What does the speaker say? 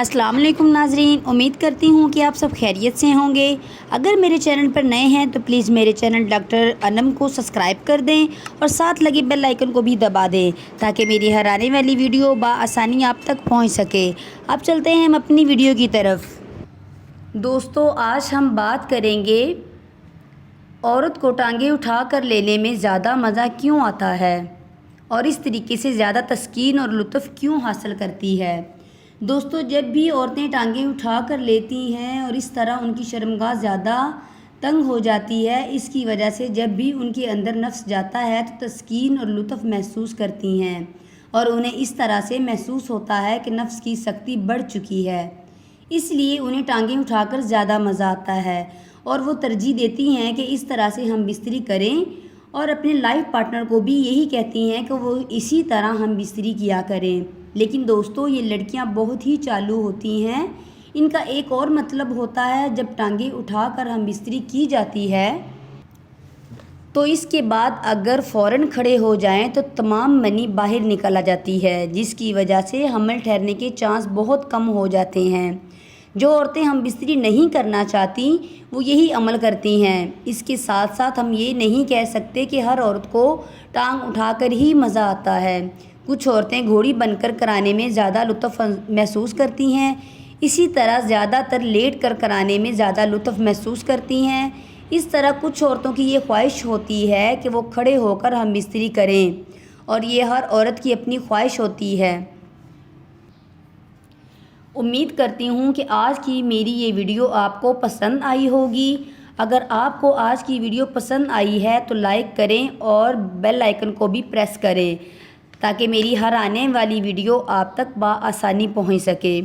السلام علیکم ناظرین، امید کرتی ہوں کہ آپ سب خیریت سے ہوں گے۔ اگر میرے چینل پر نئے ہیں تو پلیز میرے چینل ڈاکٹر انم کو سبسکرائب کر دیں اور ساتھ لگے بیل آئیکن کو بھی دبا دیں تاکہ میری ہر آنے والی ویڈیو بآسانی آپ تک پہنچ سکے۔ اب چلتے ہیں ہم اپنی ویڈیو کی طرف۔ دوستو، آج ہم بات کریں گے عورت کو ٹانگیں اٹھا کر لینے میں زیادہ مزہ کیوں آتا ہے اور اس طریقے سے زیادہ تسکین اور لطف کیوں حاصل کرتی ہے۔ دوستو، جب بھی عورتیں ٹانگیں اٹھا کر لیتی ہیں اور اس طرح ان کی شرمگاہ زیادہ تنگ ہو جاتی ہے، اس کی وجہ سے جب بھی ان کے اندر نفس جاتا ہے تو تسکین اور لطف محسوس کرتی ہیں اور انہیں اس طرح سے محسوس ہوتا ہے کہ نفس کی سختی بڑھ چکی ہے، اس لیے انہیں ٹانگیں اٹھا کر زیادہ مزہ آتا ہے اور وہ ترجیح دیتی ہیں کہ اس طرح سے ہم بستری کریں اور اپنے لائف پارٹنر کو بھی یہی کہتی ہیں کہ وہ اسی طرح ہم بستری کیا کریں۔ لیکن دوستو، یہ لڑکیاں بہت ہی چالو ہوتی ہیں۔ ان کا ایک اور مطلب ہوتا ہے، جب ٹانگیں اٹھا کر ہم بستری کی جاتی ہے تو اس کے بعد اگر فوراً کھڑے ہو جائیں تو تمام منی باہر نکل آ جاتی ہے، جس کی وجہ سے حمل ٹھہرنے کے چانس بہت کم ہو جاتے ہیں۔ جو عورتیں ہم بستری نہیں کرنا چاہتی وہ یہی عمل کرتی ہیں۔ اس کے ساتھ ساتھ ہم یہ نہیں کہہ سکتے کہ ہر عورت کو ٹانگ اٹھا کر ہی مزہ آتا ہے۔ کچھ عورتیں گھوڑی بن کر کرانے میں زیادہ لطف محسوس کرتی ہیں، اسی طرح زیادہ تر لیٹ کر کرانے میں زیادہ لطف محسوس کرتی ہیں۔ اس طرح کچھ عورتوں کی یہ خواہش ہوتی ہے کہ وہ کھڑے ہو کر ہم بستری کریں اور یہ ہر عورت کی اپنی خواہش ہوتی ہے۔ امید کرتی ہوں کہ آج کی میری یہ ویڈیو آپ کو پسند آئی ہوگی۔ اگر آپ کو آج کی ویڈیو پسند آئی ہے تو لائک کریں اور بیل آئیکن کو بھی پریس کریں تاکہ میری ہر آنے والی ویڈیو آپ تک بآسانی پہنچ سکے۔